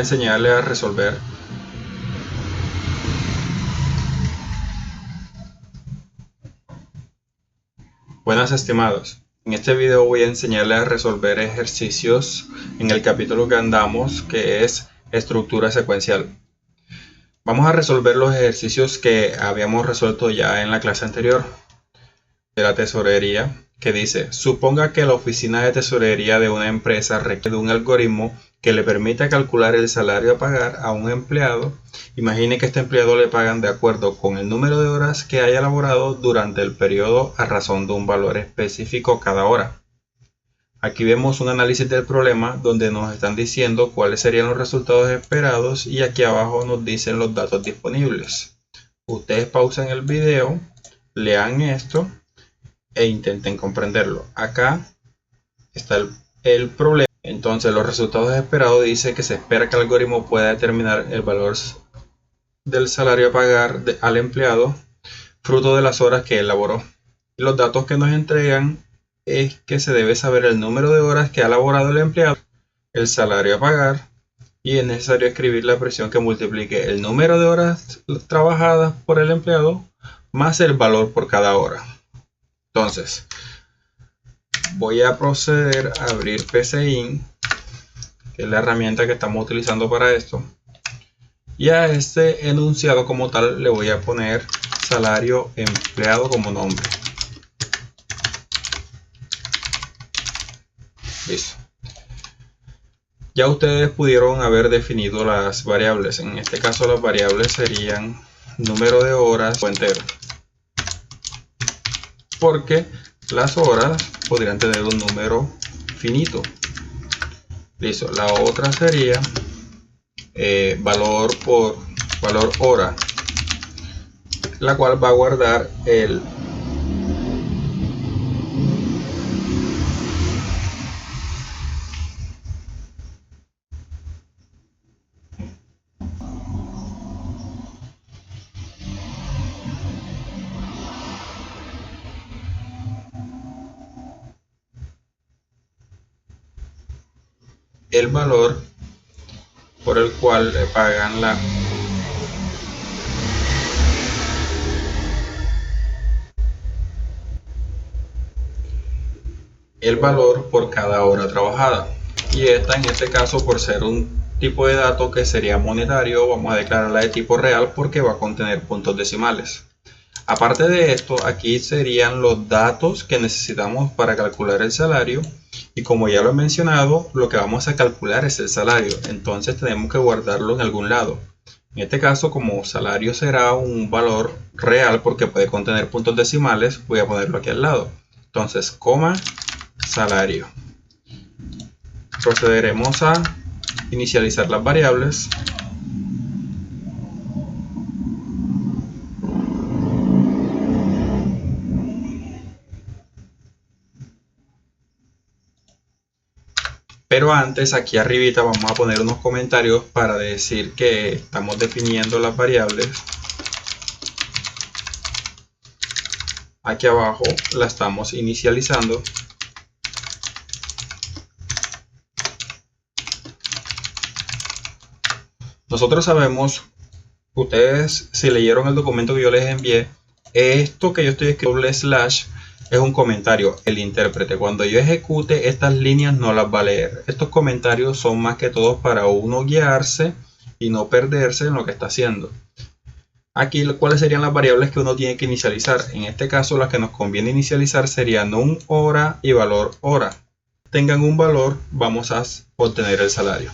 Enseñarles a resolver. Buenas estimados, en este video voy a enseñarles a resolver ejercicios en el capítulo que andamos, que es estructura secuencial. Vamos a resolver los ejercicios que habíamos resuelto ya en la clase anterior de la tesorería, que dice: suponga que la oficina de tesorería de una empresa requiere de un algoritmo que le permita calcular el salario a pagar a un empleado. Imagine que este empleado le pagan de acuerdo con el número de horas que haya laborado durante el periodo a razón de un valor específico cada hora. Aquí vemos un análisis del problema donde nos están diciendo cuáles serían los resultados esperados y aquí abajo nos dicen los datos disponibles. Ustedes pausen el video, lean esto e intenten comprenderlo. Acá está el problema. Entonces los resultados esperados dice que se espera que el algoritmo pueda determinar el valor del salario a pagar al empleado fruto de las horas que él laboró. Y los datos que nos entregan es que se debe saber el número de horas que ha laborado el empleado, el salario a pagar, y es necesario escribir la expresión que multiplique el número de horas trabajadas por el empleado más el valor por cada hora. Entonces, voy a proceder a abrir PCInt, que es la herramienta que estamos utilizando para esto. Y a este enunciado como tal le voy a poner salario empleado como nombre. Listo. Ya ustedes pudieron haber definido las variables. En este caso las variables serían número de horas o entero, porque las horas podrían tener un número finito. Listo. La otra sería valor por valor hora, la cual va a guardar el valor por el cual le pagan el valor por cada hora trabajada. Y esta, en este caso, por ser un tipo de dato que sería monetario, vamos a declararla de tipo real porque va a contener puntos decimales. Aparte de esto, aquí serían los datos que necesitamos para calcular el salario, y como ya lo he mencionado, lo que vamos a calcular es el salario, entonces tenemos que guardarlo en algún lado. En este caso, como salario será un valor real porque puede contener puntos decimales, voy a ponerlo aquí al lado. Entonces, coma salario. Procederemos a inicializar las variables. Pero antes, aquí arribita vamos a poner unos comentarios para decir que estamos definiendo las variables. Aquí abajo la estamos inicializando. Nosotros sabemos, ustedes si leyeron el documento que yo les envié, esto que yo estoy escribiendo / es un comentario, el intérprete. Cuando yo ejecute estas líneas no las va a leer. Estos comentarios son más que todo para uno guiarse y no perderse en lo que está haciendo. Aquí, ¿cuáles serían las variables que uno tiene que inicializar? En este caso, las que nos conviene inicializar serían num hora y valor hora. Tengan un valor, vamos a obtener el salario.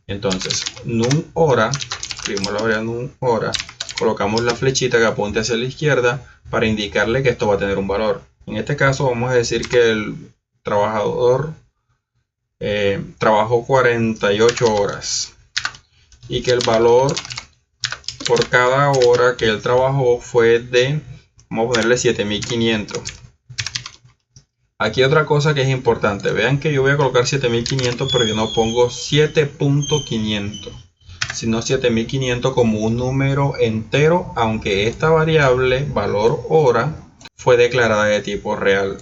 Entonces, num hora, escribimos la variable num hora, colocamos la flechita que apunte hacia la izquierda para indicarle que esto va a tener un valor. En este caso vamos a decir que el trabajador trabajó 48 horas y que el valor por cada hora que él trabajó fue de, vamos a ponerle 7500. Aquí otra cosa que es importante, vean que yo voy a colocar 7500, pero yo no pongo 7.500, sino 7500 como un número entero, aunque esta variable valor hora fue declarada de tipo real.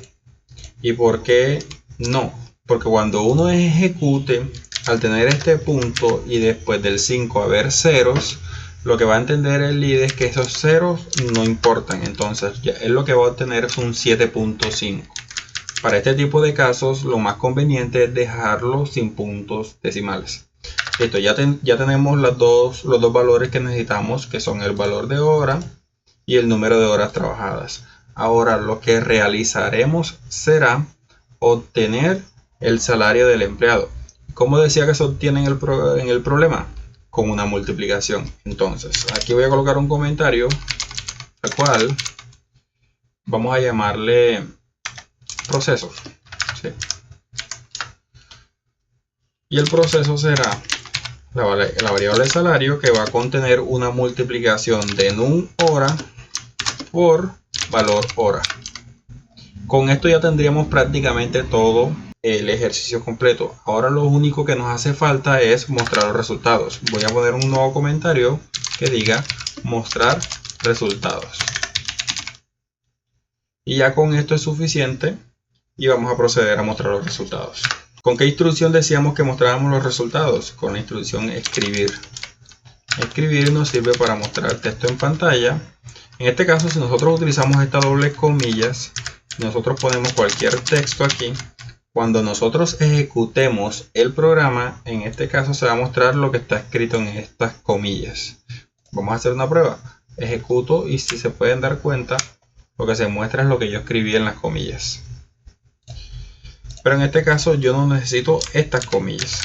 ¿Y por qué no? Porque cuando uno ejecute al tener este punto y después del 5 haber ceros, lo que va a entender el lead es que esos ceros no importan. Entonces ya él lo que va a obtener es un 7.5. Para este tipo de casos lo más conveniente es dejarlo sin puntos decimales. Listo, ya tenemos los dos valores que necesitamos, que son el valor de hora y el número de horas trabajadas. Ahora lo que realizaremos será obtener el salario del empleado. ¿Cómo decía que se obtiene en el problema? Con una multiplicación. Entonces aquí voy a colocar un comentario al cual vamos a llamarle proceso. ¿Sí? Y el proceso será la variable salario, que va a contener una multiplicación de num hora por valor hora. Con esto ya tendríamos prácticamente todo el ejercicio completo. Ahora lo único que nos hace falta es mostrar los resultados. Voy a poner un nuevo comentario que diga mostrar resultados. Y ya con esto es suficiente y vamos a proceder a mostrar los resultados. ¿Con qué instrucción decíamos que mostrábamos los resultados? Con la instrucción escribir. Escribir nos sirve para mostrar texto en pantalla. En este caso, si nosotros utilizamos estas dobles comillas, nosotros ponemos cualquier texto aquí. Cuando nosotros ejecutemos el programa, en este caso se va a mostrar lo que está escrito en estas comillas. Vamos a hacer una prueba. Ejecuto y si se pueden dar cuenta, lo que se muestra es lo que yo escribí en las comillas. Pero en este caso yo no necesito estas comillas.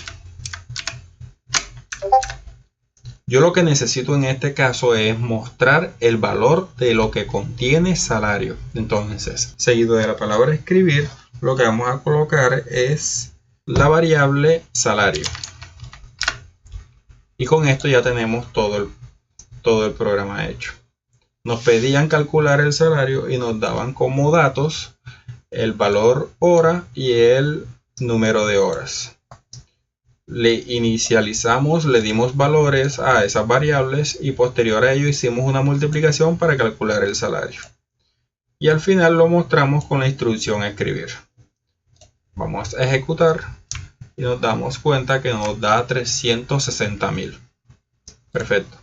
Yo lo que necesito en este caso es mostrar el valor de lo que contiene salario. Entonces, seguido de la palabra escribir, lo que vamos a colocar es la variable salario. Y con esto ya tenemos todo el programa hecho. Nos pedían calcular el salario y nos daban como datos el valor hora y el número de horas. Le inicializamos, le dimos valores a esas variables y posterior a ello hicimos una multiplicación para calcular el salario. Y al final lo mostramos con la instrucción escribir. Vamos a ejecutar y nos damos cuenta que nos da 360.000. Perfecto.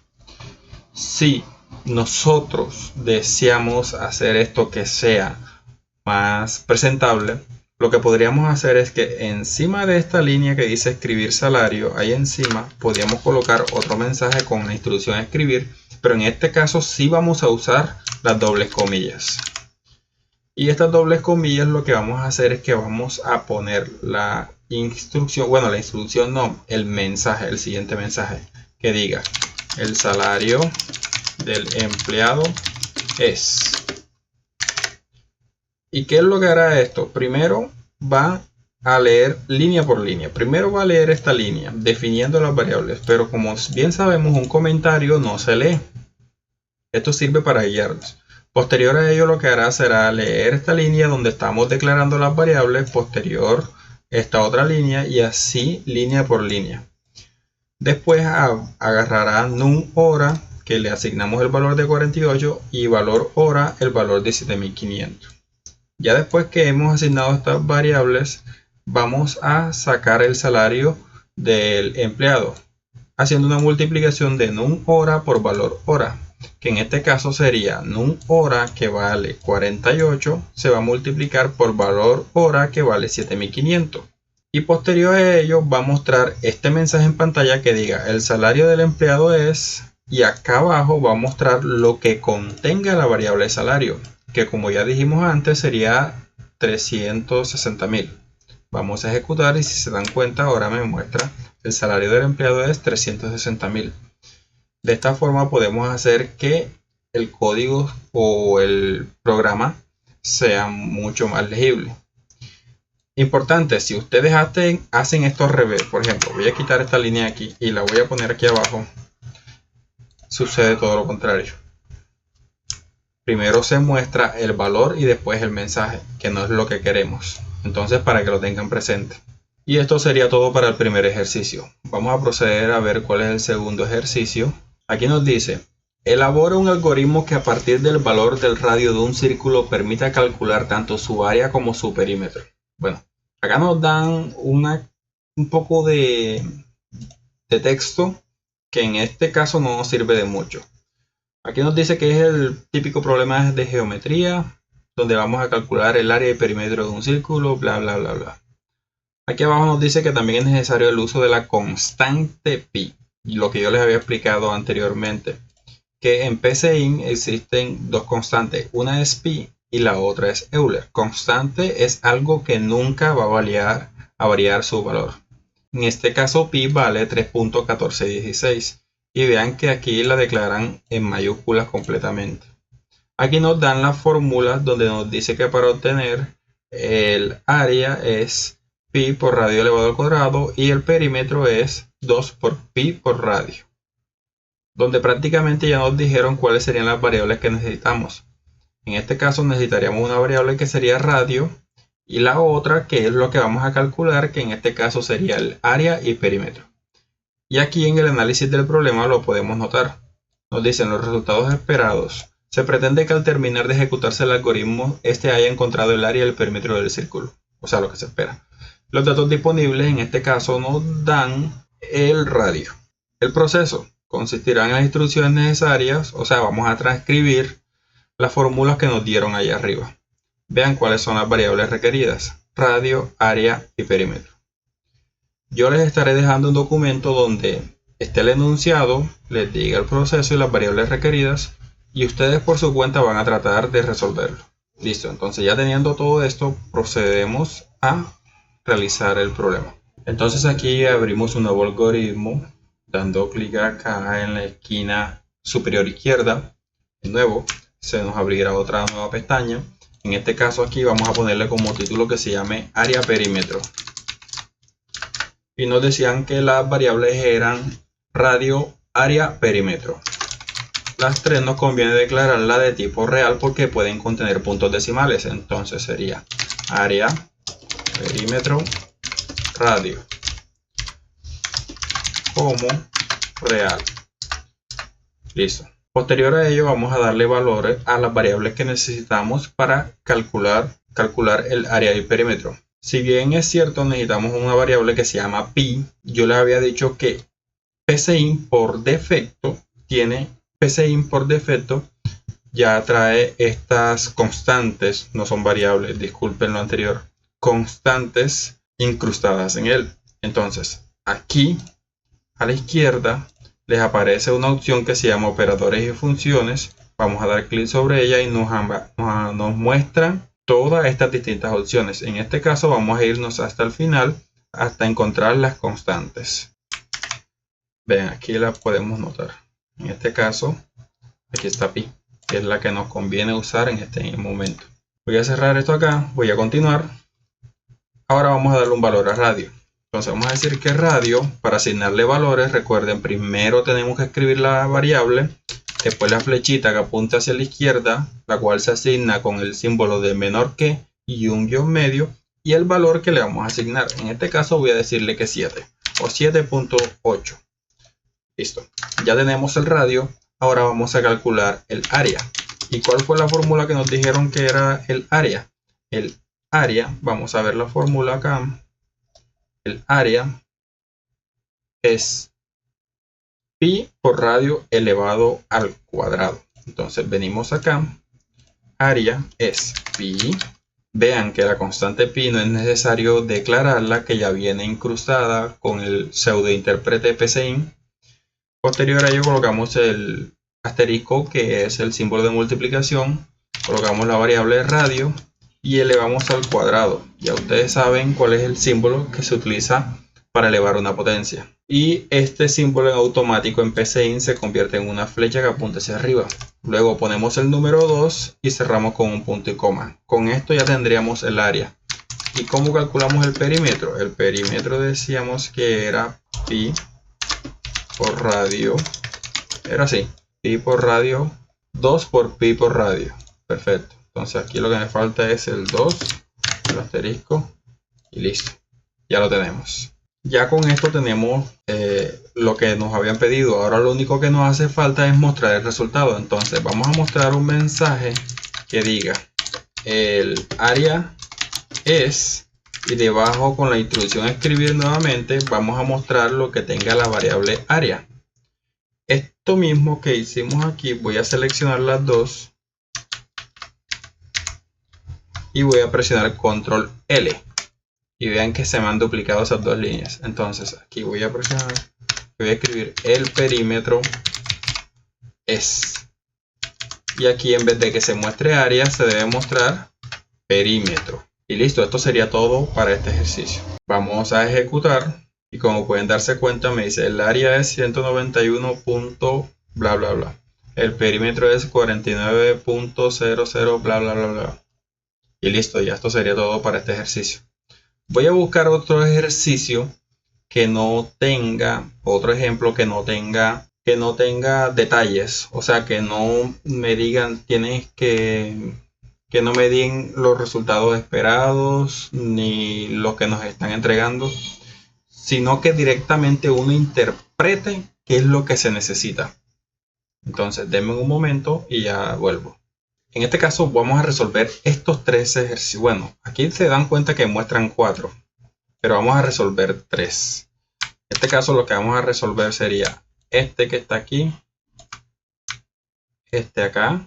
Si nosotros deseamos hacer esto que sea más presentable, lo que podríamos hacer es que encima de esta línea que dice escribir salario, ahí encima podríamos colocar otro mensaje con la instrucción escribir, pero en este caso sí vamos a usar las dobles comillas. Y estas dobles comillas lo que vamos a hacer es que vamos a poner la instrucción, bueno, la instrucción no, el mensaje, el siguiente mensaje, que diga el salario del empleado es. ¿Y qué es lo que hará esto? Primero va a leer línea por línea. Primero va a leer esta línea definiendo las variables, pero como bien sabemos, un comentario no se lee. Esto sirve para guiarnos. Posterior a ello, lo que hará será leer esta línea donde estamos declarando las variables, posterior esta otra línea y así línea por línea. Después agarrará num hora, que le asignamos el valor de 48, y valor hora el valor de 7500. Ya después que hemos asignado estas variables, vamos a sacar el salario del empleado, haciendo una multiplicación de num hora por valor hora, que en este caso sería num hora, que vale 48, se va a multiplicar por valor hora, que vale 7500. Y posterior a ello va a mostrar este mensaje en pantalla que diga el salario del empleado es, y acá abajo va a mostrar lo que contenga la variable salario, que como ya dijimos antes sería 360.000. Vamos a ejecutar y si se dan cuenta ahora me muestra el salario del empleado es 360.000. De esta forma podemos hacer que el código o el programa sea mucho más legible. Importante, si ustedes hacen esto al revés, por ejemplo, voy a quitar esta línea aquí y la voy a poner aquí abajo, sucede todo lo contrario. Primero se muestra el valor y después el mensaje, que no es lo que queremos. Entonces, para que lo tengan presente. Y esto sería todo para el primer ejercicio. Vamos a proceder a ver cuál es el segundo ejercicio. Aquí nos dice, elabora un algoritmo que a partir del valor del radio de un círculo permita calcular tanto su área como su perímetro. Bueno, acá nos dan una un poco de texto que en este caso no nos sirve de mucho. Aquí nos dice que es el típico problema de geometría, donde vamos a calcular el área y perímetro de un círculo, bla bla bla bla. Aquí abajo nos dice que también es necesario el uso de la constante pi, lo que yo les había explicado anteriormente, que en PCIN existen dos constantes, una es pi y la otra es Euler. Constante es algo que nunca va a variar su valor. En este caso pi vale 3.1416 y vean que aquí la declaran en mayúsculas completamente. Aquí nos dan las fórmulas donde nos dice que para obtener el área es pi por radio elevado al cuadrado y el perímetro es 2 por pi por radio. Donde prácticamente ya nos dijeron cuáles serían las variables que necesitamos. En este caso necesitaríamos una variable que sería radio y la otra que es lo que vamos a calcular, que en este caso sería el área y perímetro. Y aquí en el análisis del problema lo podemos notar. Nos dicen los resultados esperados. Se pretende que al terminar de ejecutarse el algoritmo, este haya encontrado el área y el perímetro del círculo. O sea, lo que se espera. Los datos disponibles en este caso nos dan el radio. El proceso consistirá en las instrucciones necesarias, o sea, vamos a transcribir las fórmulas que nos dieron allá arriba. Vean cuáles son las variables requeridas: radio, área y perímetro. Yo les estaré dejando un documento donde esté el enunciado, les diga el proceso y las variables requeridas, y ustedes por su cuenta van a tratar de resolverlo. Listo, entonces ya teniendo todo esto, procedemos a realizar el problema. Entonces aquí abrimos un nuevo algoritmo, dando clic acá en la esquina superior izquierda. De nuevo, se nos abrirá otra nueva pestaña. En este caso aquí vamos a ponerle como título que se llame área perímetro. Y nos decían que las variables eran radio, área, perímetro. Las tres nos conviene declararla de tipo real porque pueden contener puntos decimales. Entonces sería área, perímetro, radio como real. Listo. Posterior a ello vamos a darle valores a las variables que necesitamos para calcular el área y perímetro. Si bien es cierto necesitamos una variable que se llama pi, yo les había dicho que PCIN por defecto ya trae estas constantes, no son variables, disculpen lo anterior, constantes incrustadas en él. Entonces aquí a la izquierda les aparece una opción que se llama operadores y funciones. Vamos a dar clic sobre ella y nos muestran todas estas distintas opciones. En este caso vamos a irnos hasta el final hasta encontrar las constantes. Vean, aquí las podemos notar. En este caso, aquí está pi, que es la que nos conviene usar en este momento. Voy a cerrar esto acá, voy a continuar. Ahora vamos a darle un valor a radio. Entonces vamos a decir que radio, para asignarle valores, recuerden, primero tenemos que escribir la variable, después la flechita que apunta hacia la izquierda, la cual se asigna con el símbolo de menor que y un guión medio, y el valor que le vamos a asignar. En este caso voy a decirle que 7 o 7.8. Listo. Ya tenemos el radio. Ahora vamos a calcular el área. ¿Y cuál fue la fórmula que nos dijeron que era el área? El área, vamos a ver la fórmula acá. El área es pi por radio elevado al cuadrado. Entonces venimos acá. Área es pi. Vean que la constante pi no es necesario declararla, que ya viene incrustada con el pseudo intérprete PCIN. Posterior a ello colocamos el asterisco, que es el símbolo de multiplicación. Colocamos la variable radio y elevamos al cuadrado. Ya ustedes saben cuál es el símbolo que se utiliza para elevar una potencia. Y este símbolo en automático en PCIN se convierte en una flecha que apunta hacia arriba. Luego ponemos el número 2 y cerramos con un punto y coma. Con esto ya tendríamos el área. ¿Y cómo calculamos el perímetro? El perímetro decíamos que era pi por radio. Era así. Pi por radio. 2 por pi por radio. Perfecto. Entonces aquí lo que me falta es el 2, el asterisco y listo. Ya lo tenemos. Ya con esto tenemos lo que nos habían pedido. Ahora lo único que nos hace falta es mostrar el resultado. Entonces vamos a mostrar un mensaje que diga el área es y debajo, con la instrucción escribir nuevamente, vamos a mostrar lo que tenga la variable área. Esto mismo que hicimos aquí, voy a seleccionar las dos y voy a presionar control L y vean que se me han duplicado esas dos líneas. Entonces aquí voy a presionar, voy a escribir el perímetro es, y aquí en vez de que se muestre área se debe mostrar perímetro. Y listo, esto sería todo para este ejercicio. Vamos a ejecutar y como pueden darse cuenta me dice el área es 191. Bla bla bla. El perímetro es 49.00 bla bla bla bla. Y listo, ya esto sería todo para este ejercicio. Voy a buscar otro ejercicio que no tenga, otro ejemplo que no tenga detalles. O sea, que no me digan, tienes que no me den los resultados esperados ni lo que nos están entregando, sino que directamente uno interprete qué es lo que se necesita. Entonces, denme un momento y ya vuelvo. En este caso vamos a resolver estos tres ejercicios. Bueno, aquí se dan cuenta que muestran 4, pero vamos a resolver 3. En este caso lo que vamos a resolver sería este que está aquí, este acá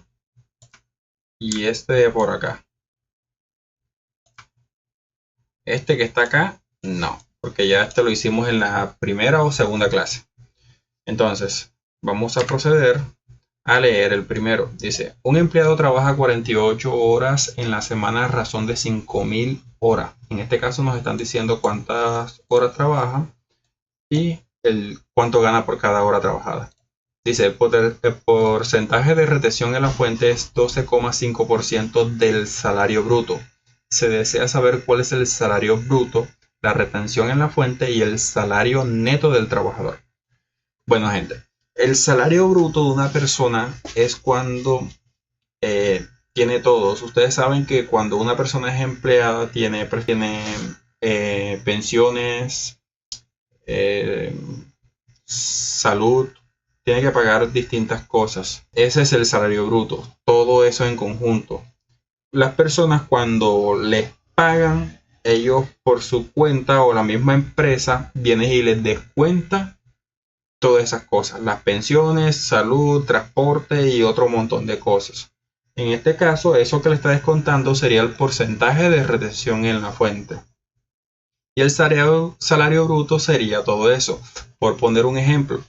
y este de por acá. Este que está acá, no, porque ya este lo hicimos en la primera o segunda clase. Entonces, vamos a proceder a leer el primero. Dice, un empleado trabaja 48 horas en la semana a razón de 5.000 horas. En este caso nos están diciendo cuántas horas trabaja y cuánto gana por cada hora trabajada. Dice, el porcentaje de retención en la fuente es 12,5% del salario bruto. Se desea saber cuál es el salario bruto, la retención en la fuente y el salario neto del trabajador. Bueno, gente, el salario bruto de una persona es cuando tiene todos. Ustedes saben que cuando una persona es empleada tiene pensiones, salud, tiene que pagar distintas cosas. Ese es el salario bruto, todo eso en conjunto. Las personas cuando les pagan, ellos por su cuenta o la misma empresa viene y les descuenta todas esas cosas, las pensiones, salud, transporte y otro montón de cosas. En este caso, eso que le está descontando sería el porcentaje de retención en la fuente. Y el salario bruto sería todo eso. Por poner un ejemplo,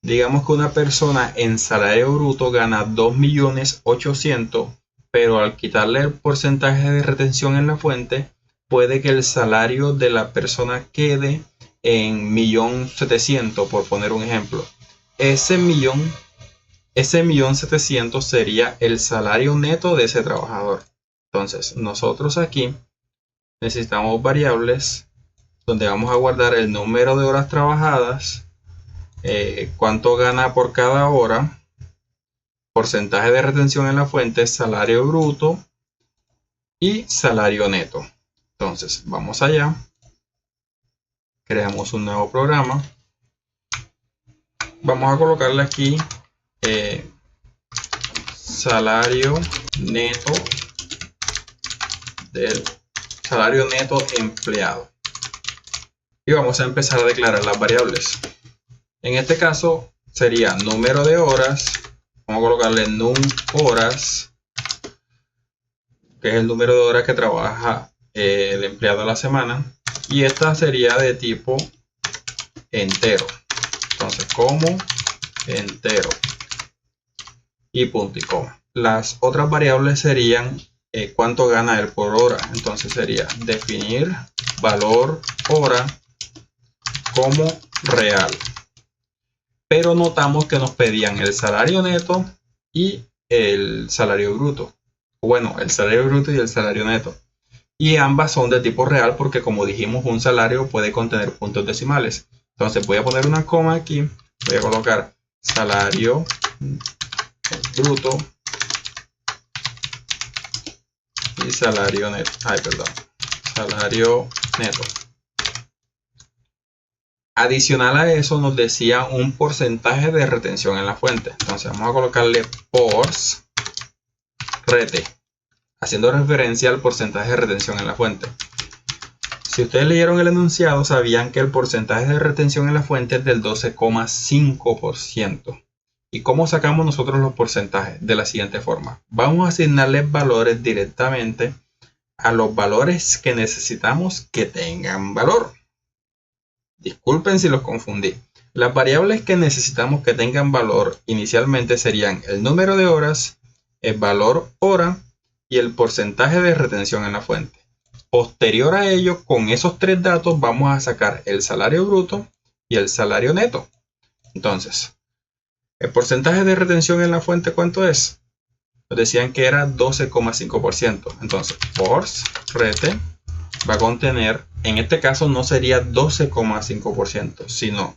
digamos que una persona en salario bruto gana 2.800.000, pero al quitarle el porcentaje de retención en la fuente, puede que el salario de la persona quede en 1.700.000, por poner un ejemplo. Ese 1.700.000 sería el salario neto de ese trabajador. Entonces, nosotros aquí necesitamos variables donde vamos a guardar el número de horas trabajadas, cuánto gana por cada hora, porcentaje de retención en la fuente, salario bruto y salario neto. Entonces, vamos allá. Creamos un nuevo programa. Vamos a colocarle aquí salario neto del salario neto empleado. Y vamos a empezar a declarar las variables. En este caso sería número de horas. Vamos a colocarle num horas, que es el número de horas que trabaja el empleado a la semana. Y esta sería de tipo entero. Entonces, como entero y punto y coma. Las otras variables serían cuánto gana él por hora. Entonces sería definir valor hora como real. Pero notamos que nos pedían el salario neto y el salario bruto. Bueno, el salario bruto y el salario neto. Y ambas son de tipo real porque, como dijimos, un salario puede contener puntos decimales. Entonces voy a poner una coma aquí. Voy a colocar salario bruto y salario neto. Salario neto. Adicional a eso nos decía un porcentaje de retención en la fuente. Entonces vamos a colocarle pors rete, haciendo referencia al porcentaje de retención en la fuente. Si ustedes leyeron el enunciado, sabían que el porcentaje de retención en la fuente es del 12,5%. ¿Y cómo sacamos nosotros los porcentajes? De la siguiente forma. Vamos a asignarles valores directamente a los valores que necesitamos que tengan valor. Disculpen si los confundí. Las variables que necesitamos que tengan valor inicialmente serían el número de horas, el valor hora y el porcentaje de retención en la fuente. Posterior a ello, con esos tres datos vamos a sacar el salario bruto y el salario neto. Entonces, el porcentaje de retención en la fuente, ¿cuánto es? Nos decían que era 12,5%. Entonces, force rete va a contener, en este caso no sería 12,5%, sino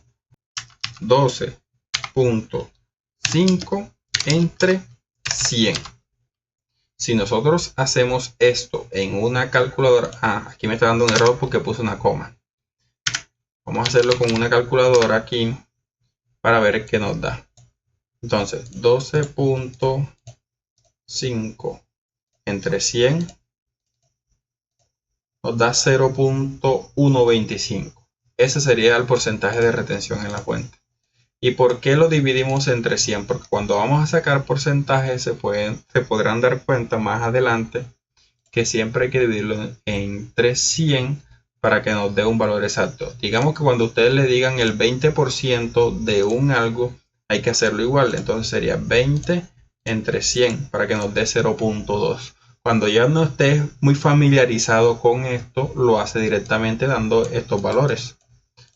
12.5 entre 100. Si nosotros hacemos esto en una calculadora, aquí me está dando un error porque puse una coma. Vamos a hacerlo con una calculadora aquí para ver qué nos da. Entonces, 12.5 entre 100 nos da 0.125. Ese sería el porcentaje de retención en la fuente. ¿Y por qué lo dividimos entre 100? Porque cuando vamos a sacar porcentajes se podrán dar cuenta más adelante que siempre hay que dividirlo entre 100 para que nos dé un valor exacto. Digamos que cuando ustedes le digan el 20% de un algo, hay que hacerlo igual. Entonces sería 20 entre 100 para que nos dé 0.2. Cuando ya no estés muy familiarizado con esto, lo hace directamente dando estos valores.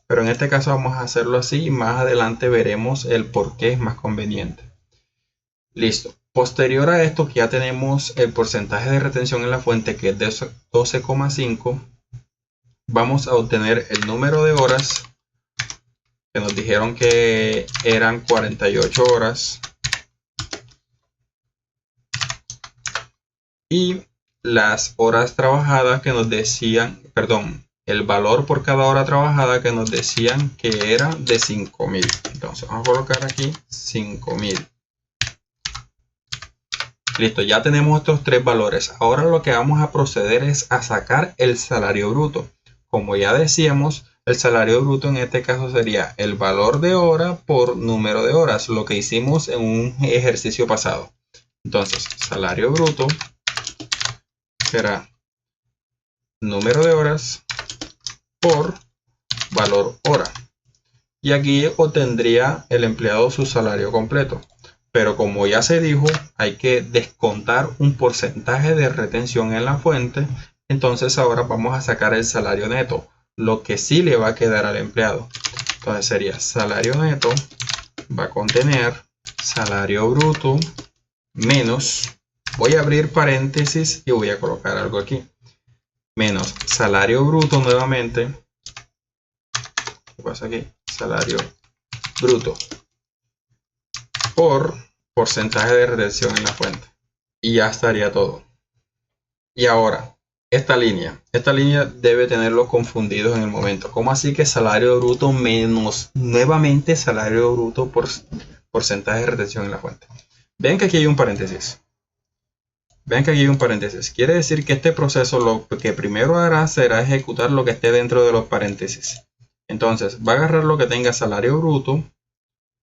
Pero en este caso vamos a hacerlo así y más adelante veremos el por qué es más conveniente. Listo. Posterior a esto, que ya tenemos el porcentaje de retención en la fuente, que es de 12,5, vamos a obtener el número de horas, que nos dijeron que eran 48 horas. Y las horas trabajadas que nos decían, el valor por cada hora trabajada que nos decían que era de 5.000. Entonces vamos a colocar aquí 5.000. Listo, ya tenemos estos tres valores. Ahora lo que vamos a proceder es a sacar el salario bruto. Como ya decíamos, el salario bruto en este caso sería el valor de hora por número de horas, lo que hicimos en un ejercicio pasado. Entonces, salario bruto será número de horas por valor hora. Y aquí obtendría el empleado su salario completo. Pero como ya se dijo, hay que descontar un porcentaje de retención en la fuente. Entonces ahora vamos a sacar el salario neto, lo que sí le va a quedar al empleado. Entonces sería salario neto va a contener salario bruto menos, voy a abrir paréntesis y voy a colocar algo aquí, menos salario bruto nuevamente. ¿Qué pasa aquí? Salario bruto por porcentaje de retención en la fuente. Y ya estaría todo. Y ahora, esta línea debe tenerlos confundidos en el momento. ¿Cómo así que salario bruto menos nuevamente salario bruto por porcentaje de retención en la fuente? Ven que aquí hay un paréntesis. Ven que aquí hay un paréntesis. Quiere decir que este proceso lo que primero hará será ejecutar lo que esté dentro de los paréntesis. Entonces, va a agarrar lo que tenga salario bruto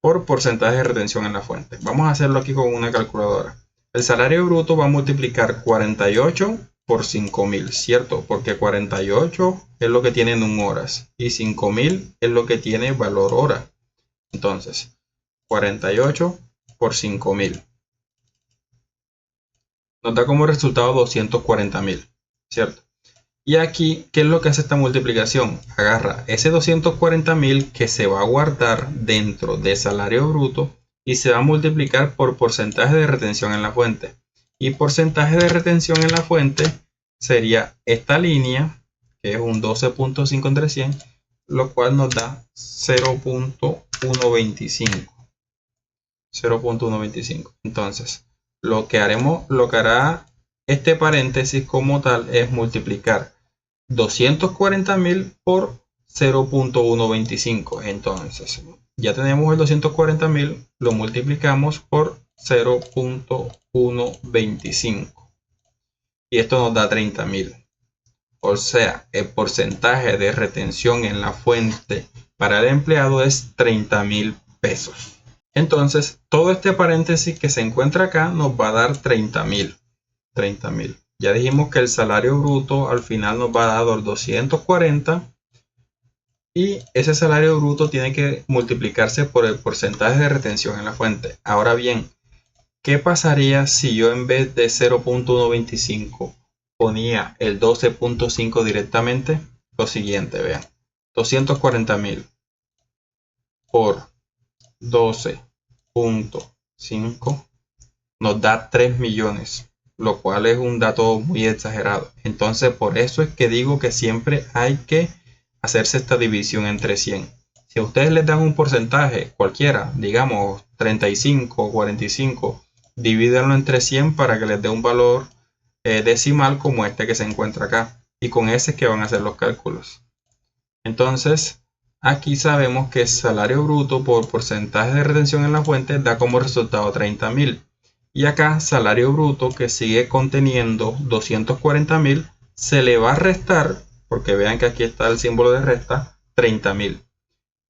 por porcentaje de retención en la fuente. Vamos a hacerlo aquí con una calculadora. El salario bruto va a multiplicar 48 por 5.000, ¿cierto? Porque 48 es lo que tiene en horas y 5.000 es lo que tiene valor hora. Entonces, 48 por 5.000 nos da como resultado 240.000, ¿cierto? Y aquí, ¿qué es lo que hace esta multiplicación? Agarra ese 240.000 que se va a guardar dentro de salario bruto y se va a multiplicar por porcentaje de retención en la fuente. Y porcentaje de retención en la fuente sería esta línea, que es un 12.5 entre 100, lo cual nos da 0.125. 0.125. Entonces, lo que hará este paréntesis como tal es multiplicar 240.000 por 0.125. Entonces, ya tenemos el 240.000, lo multiplicamos por 0.125. Y esto nos da 30.000. O sea, el porcentaje de retención en la fuente para el empleado es 30.000 pesos. Entonces, todo este paréntesis que se encuentra acá nos va a dar 30.000. Ya dijimos que el salario bruto al final nos va a dar 240. Y ese salario bruto tiene que multiplicarse por el porcentaje de retención en la fuente. Ahora bien, ¿qué pasaría si yo en vez de 0.125 ponía el 12.5 directamente? Lo siguiente, vean. 240.000 por 12.5 nos da 3 millones, lo cual es un dato muy exagerado. Entonces, por eso es que digo que siempre hay que hacerse esta división entre 100. Si a ustedes les dan un porcentaje cualquiera, digamos 35 o 45, divídenlo entre 100 para que les dé un valor decimal como este que se encuentra acá. Y con ese es que van a hacer los cálculos. Entonces, aquí sabemos que el salario bruto por porcentaje de retención en la fuente da como resultado 30.000. Y acá salario bruto que sigue conteniendo 240.000 se le va a restar, porque vean que aquí está el símbolo de resta, 30.000.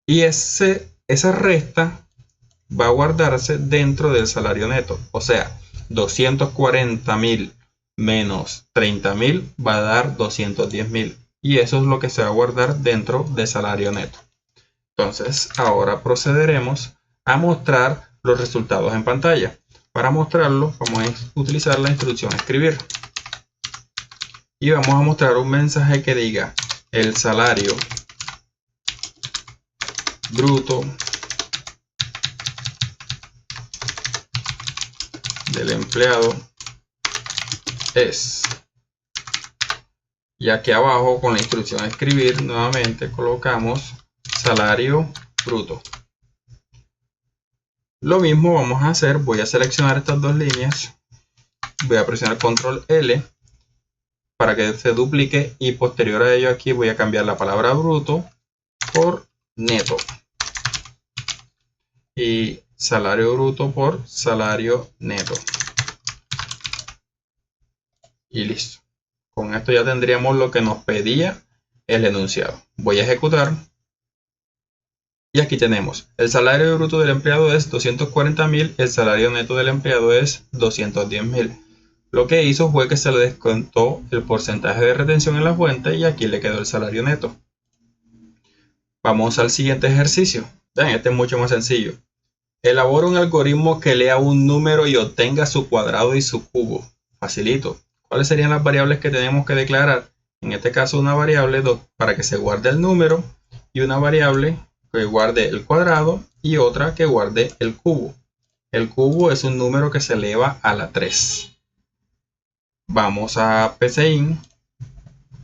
Y esa resta va a guardarse dentro del salario neto. O sea, 240.000 menos 30.000 va a dar 210.000. Y eso es lo que se va a guardar dentro del salario neto. Entonces, ahora procederemos a mostrar los resultados en pantalla. Para mostrarlo, vamos a utilizar la instrucción escribir. Y vamos a mostrar un mensaje que diga el salario bruto del empleado es. Y aquí abajo con la instrucción escribir nuevamente colocamos salario bruto. Lo mismo vamos a hacer, voy a seleccionar estas dos líneas, voy a presionar control L para que se duplique y posterior a ello aquí voy a cambiar la palabra bruto por neto y salario bruto por salario neto y listo. Con esto ya tendríamos lo que nos pedía el enunciado. Voy a ejecutar y aquí tenemos el salario bruto del empleado es 240.000, el salario neto del empleado es 210.000. Lo que hizo fue que se le descontó el porcentaje de retención en la fuente y aquí le quedó el salario neto. Vamos al siguiente ejercicio. Vean, este es mucho más sencillo. Elabora un algoritmo que lea un número y obtenga su cuadrado y su cubo. Facilito. ¿Cuáles serían las variables que tenemos que declarar? En este caso una variable para que se guarde el número y una variable que guarde el cuadrado y otra que guarde el cubo. El cubo es un número que se eleva a la 3. Vamos a PCIN,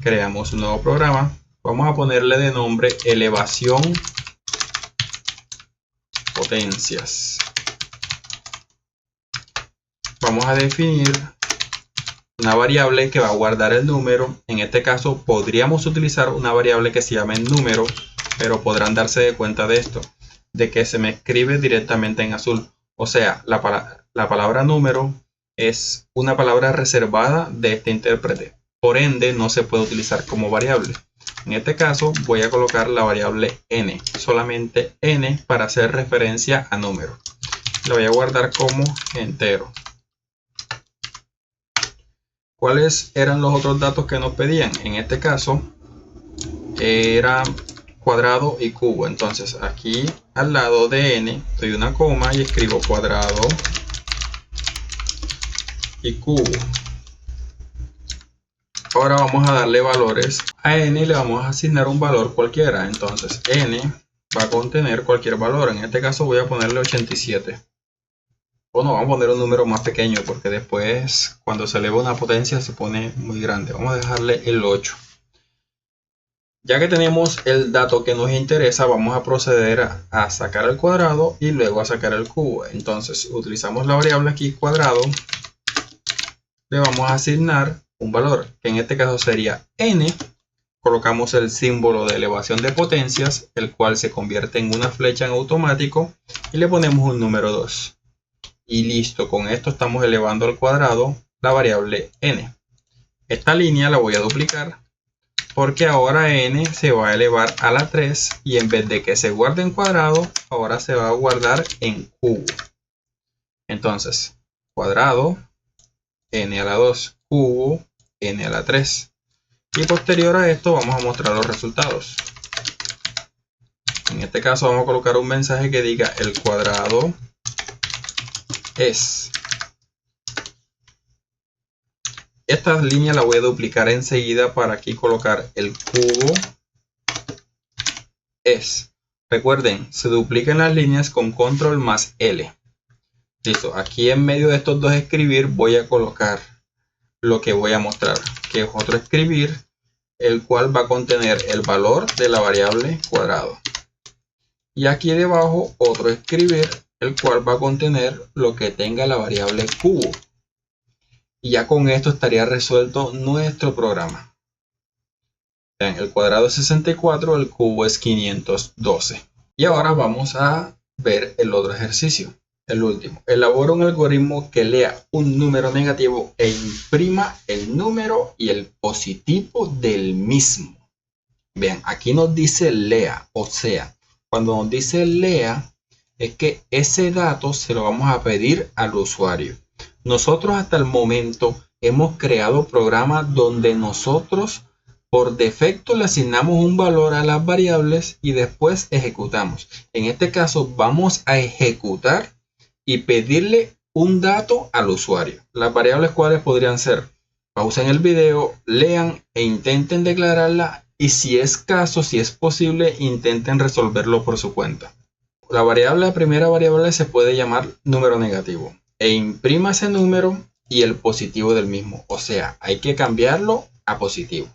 creamos un nuevo programa, vamos a ponerle de nombre elevación potencias. Vamos a definir una variable que va a guardar el número. En este caso podríamos utilizar una variable que se llame número, pero podrán darse cuenta de esto, de que se me escribe directamente en azul. O sea, la palabra número es una palabra reservada de este intérprete. Por ende, no se puede utilizar como variable. En este caso, voy a colocar la variable n. Solamente n para hacer referencia a número. La voy a guardar como entero. ¿Cuáles eran los otros datos que nos pedían? En este caso, era cuadrado y cubo. Entonces, aquí al lado de n, doy una coma y escribo cuadrado y cubo. Ahora vamos a darle valores. A n le vamos a asignar un valor cualquiera. Entonces n va a contener cualquier valor. En este caso voy a ponerle 87. O no, vamos a poner un número más pequeño porque después cuando se eleva una potencia se pone muy grande. Vamos a dejarle el 8. Ya que tenemos el dato que nos interesa, vamos a proceder a sacar el cuadrado y luego a sacar el cubo. Entonces utilizamos la variable aquí cuadrado. Le vamos a asignar un valor, que en este caso sería n. Colocamos el símbolo de elevación de potencias, el cual se convierte en una flecha en automático, y le ponemos un número 2. Y listo, con esto estamos elevando al cuadrado la variable n. Esta línea la voy a duplicar, porque ahora n se va a elevar a la 3 y en vez de que se guarde en cuadrado, ahora se va a guardar en cubo. Entonces, cuadrado, n a la 2, cubo, n a la 3. Y posterior a esto vamos a mostrar los resultados. En este caso vamos a colocar un mensaje que diga el cuadrado es. Esta línea la voy a duplicar enseguida para aquí colocar el cubo es. Recuerden, se duplican las líneas con control más L. Listo, aquí en medio de estos dos escribir voy a colocar lo que voy a mostrar, que es otro escribir, el cual va a contener el valor de la variable cuadrado. Y aquí debajo otro escribir, el cual va a contener lo que tenga la variable cubo. Y ya con esto estaría resuelto nuestro programa. Vean, el cuadrado es 64, el cubo es 512. Y ahora vamos a ver el otro ejercicio, el último. Elabora un algoritmo que lea un número negativo e imprima el número y el positivo del mismo. Vean, aquí nos dice lea, o sea, cuando nos dice lea, es que ese dato se lo vamos a pedir al usuario. Nosotros hasta el momento hemos creado programas donde nosotros por defecto le asignamos un valor a las variables y después ejecutamos. En este caso vamos a ejecutar y pedirle un dato al usuario. Las variables cuales podrían ser, pausen el video, lean e intenten declararla y si es caso, si es posible, intenten resolverlo por su cuenta. La primera variable se puede llamar número negativo e imprima ese número y el positivo del mismo. O sea, hay que cambiarlo a positivo.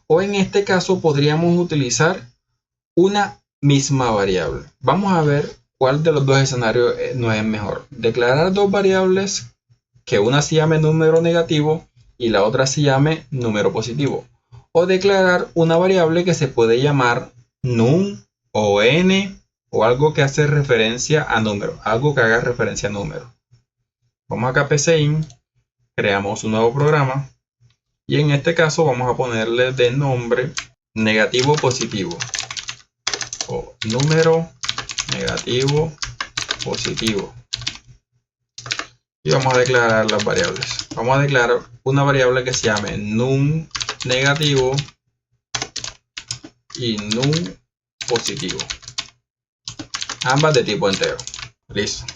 O en este caso podríamos utilizar una misma variable. Vamos a ver cuál de los dos escenarios nos es mejor. Declarar dos variables, que una se llame número negativo y la otra se llame número positivo. O declarar una variable que se puede llamar num o n o algo que hace referencia a número. Algo que haga referencia a número. Vamos acá a PCIN, creamos un nuevo programa. Y en este caso vamos a ponerle de nombre negativo positivo o número negativo positivo. Y vamos a declarar las variables. Vamos a declarar una variable que se llame num negativo y num positivo. Ambas de tipo entero. Listo.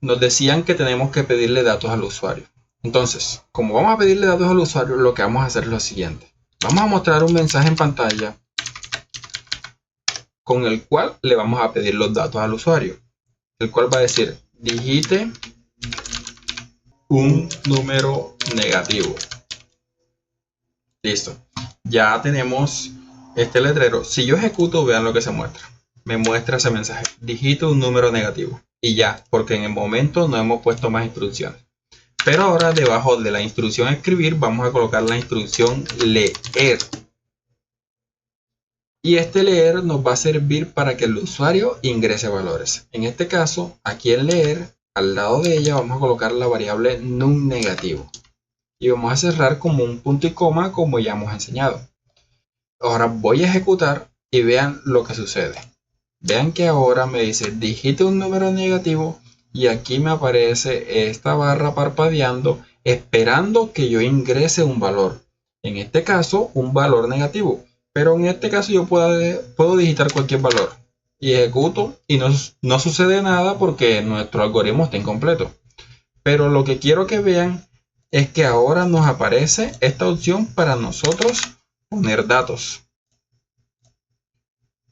Nos decían que tenemos que pedirle datos al usuario. Entonces, como vamos a pedirle datos al usuario, lo que vamos a hacer es lo siguiente. Vamos a mostrar un mensaje en pantalla con el cual le vamos a pedir los datos al usuario. El cual va a decir, digite un número negativo. Listo. Ya tenemos este letrero. Si yo ejecuto, vean lo que se muestra. Me muestra ese mensaje. Digite un número negativo. Y ya, porque en el momento no hemos puesto más instrucciones. Pero ahora debajo de la instrucción escribir vamos a colocar la instrucción leer. Y este leer nos va a servir para que el usuario ingrese valores. En este caso, aquí en leer, al lado de ella vamos a colocar la variable num negativo. Y vamos a cerrar como un punto y coma como ya hemos enseñado. Ahora voy a ejecutar y vean lo que sucede. Vean que ahora me dice digite un número negativo. Y aquí me aparece esta barra parpadeando esperando que yo ingrese un valor. En este caso, un valor negativo. Pero en este caso yo puedo digitar cualquier valor. Y ejecuto y no sucede nada porque nuestro algoritmo está incompleto. Pero lo que quiero que vean es que ahora nos aparece esta opción para nosotros poner datos.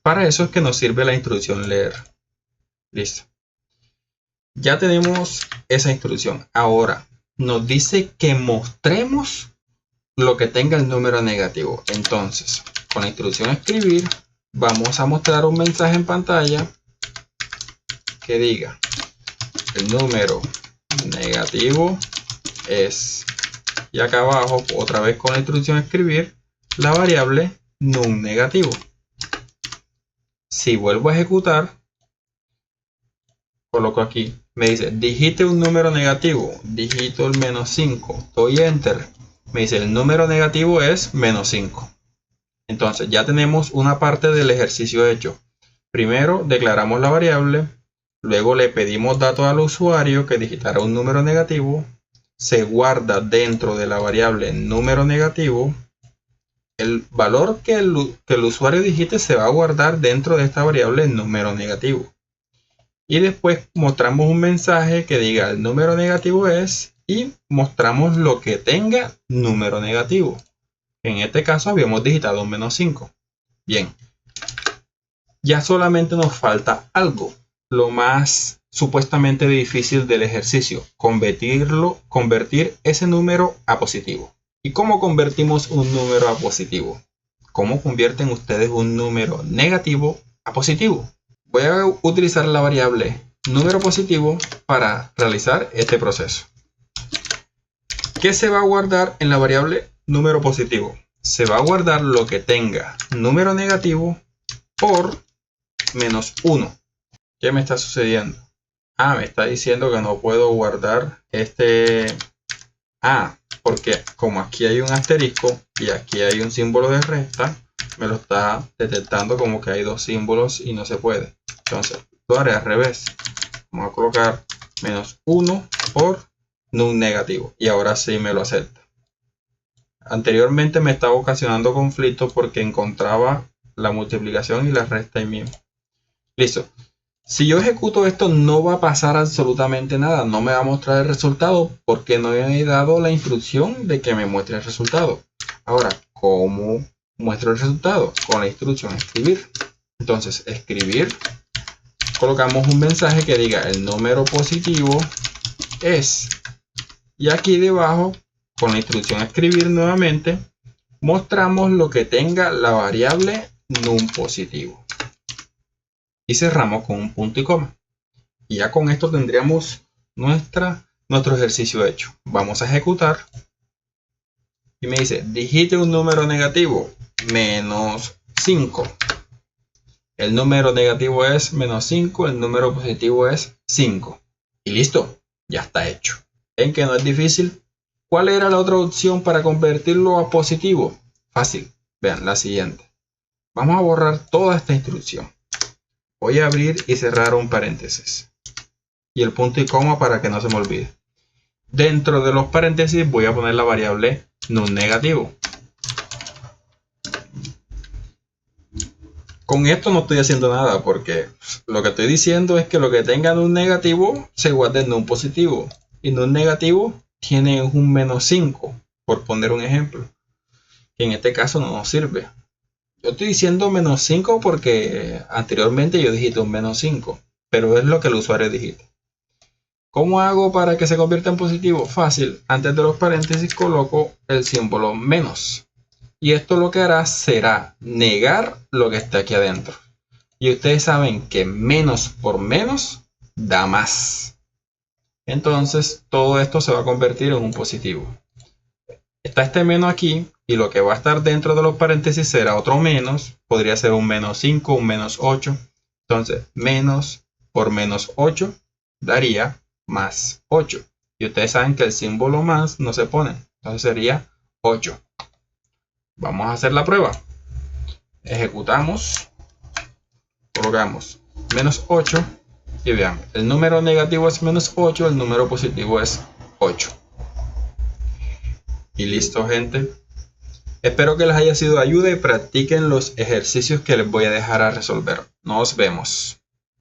Para eso es que nos sirve la instrucción leer. Listo. Ya tenemos esa instrucción. Ahora nos dice que mostremos lo que tenga el número negativo. Entonces, con la instrucción escribir, vamos a mostrar un mensaje en pantalla que diga el número negativo es. Y acá abajo, otra vez con la instrucción escribir, la variable num negativo. Si vuelvo a ejecutar, coloco aquí. Me dice, digite un número negativo. Digito el -5. Doy enter. Me dice, el número negativo es -5. Entonces ya tenemos una parte del ejercicio hecho. Primero declaramos la variable, luego le pedimos datos al usuario que digitará un número negativo, se guarda dentro de la variable número negativo, el valor que el usuario digite se va a guardar dentro de esta variable número negativo. Y después mostramos un mensaje que diga el número negativo es y mostramos lo que tenga número negativo. En este caso habíamos digitado un -5. Bien, ya solamente nos falta algo, lo más supuestamente difícil del ejercicio, convertir ese número a positivo. ¿Y cómo convertimos un número a positivo? ¿Cómo convierten ustedes un número negativo a positivo? Voy a utilizar la variable número positivo para realizar este proceso. ¿Qué se va a guardar en la variable número positivo? Se va a guardar lo que tenga número negativo por -1. ¿Qué me está sucediendo? Me está diciendo que no puedo guardar este porque como aquí hay un asterisco y aquí hay un símbolo de resta, me lo está detectando como que hay dos símbolos y no se puede. Entonces lo haré al revés. Vamos a colocar -1 por num negativo y ahora sí me lo acepta. Anteriormente me estaba ocasionando conflicto porque encontraba la multiplicación y la resta ahí mismo. Listo. Si yo ejecuto esto no va a pasar absolutamente nada, no me va a mostrar el resultado porque no he dado la instrucción de que me muestre el resultado. Ahora, ¿cómo muestro el resultado? Con la instrucción escribir. Entonces, escribir, colocamos un mensaje que diga el número positivo es. Y aquí debajo, con la instrucción escribir nuevamente, mostramos lo que tenga la variable num positivo. Y cerramos con un punto y coma. Y ya con esto tendríamos nuestro ejercicio hecho. Vamos a ejecutar. Y me dice, digite un número negativo, -5. El número negativo es -5, el número positivo es 5. Y listo, ya está hecho. ¿En que no es difícil? ¿Cuál era la otra opción para convertirlo a positivo? Fácil. Vean la siguiente. Vamos a borrar toda esta instrucción. Voy a abrir y cerrar un paréntesis. Y el punto y coma para que no se me olvide. Dentro de los paréntesis voy a poner la variable num negativo. Con esto no estoy haciendo nada porque lo que estoy diciendo es que lo que tenga num negativo se guarde en num positivo. Y num negativo tiene un -5, por poner un ejemplo. Que en este caso no nos sirve. Yo estoy diciendo -5 porque anteriormente yo digité un -5, pero es lo que el usuario digita. ¿Cómo hago para que se convierta en positivo? Fácil, antes de los paréntesis coloco el símbolo menos. Y esto lo que hará será negar lo que está aquí adentro. Y ustedes saben que menos por menos da más. Entonces todo esto se va a convertir en un positivo. Está este menos aquí y lo que va a estar dentro de los paréntesis será otro menos. Podría ser un -5, un -8. Entonces menos por -8 daría +8. Y ustedes saben que el símbolo más no se pone. Entonces sería 8. Vamos a hacer la prueba. Ejecutamos. Colocamos -8. Y vean, el número negativo es -8, el número positivo es 8. Y listo, gente. Espero que les haya sido de ayuda y practiquen los ejercicios que les voy a dejar a resolver. Nos vemos.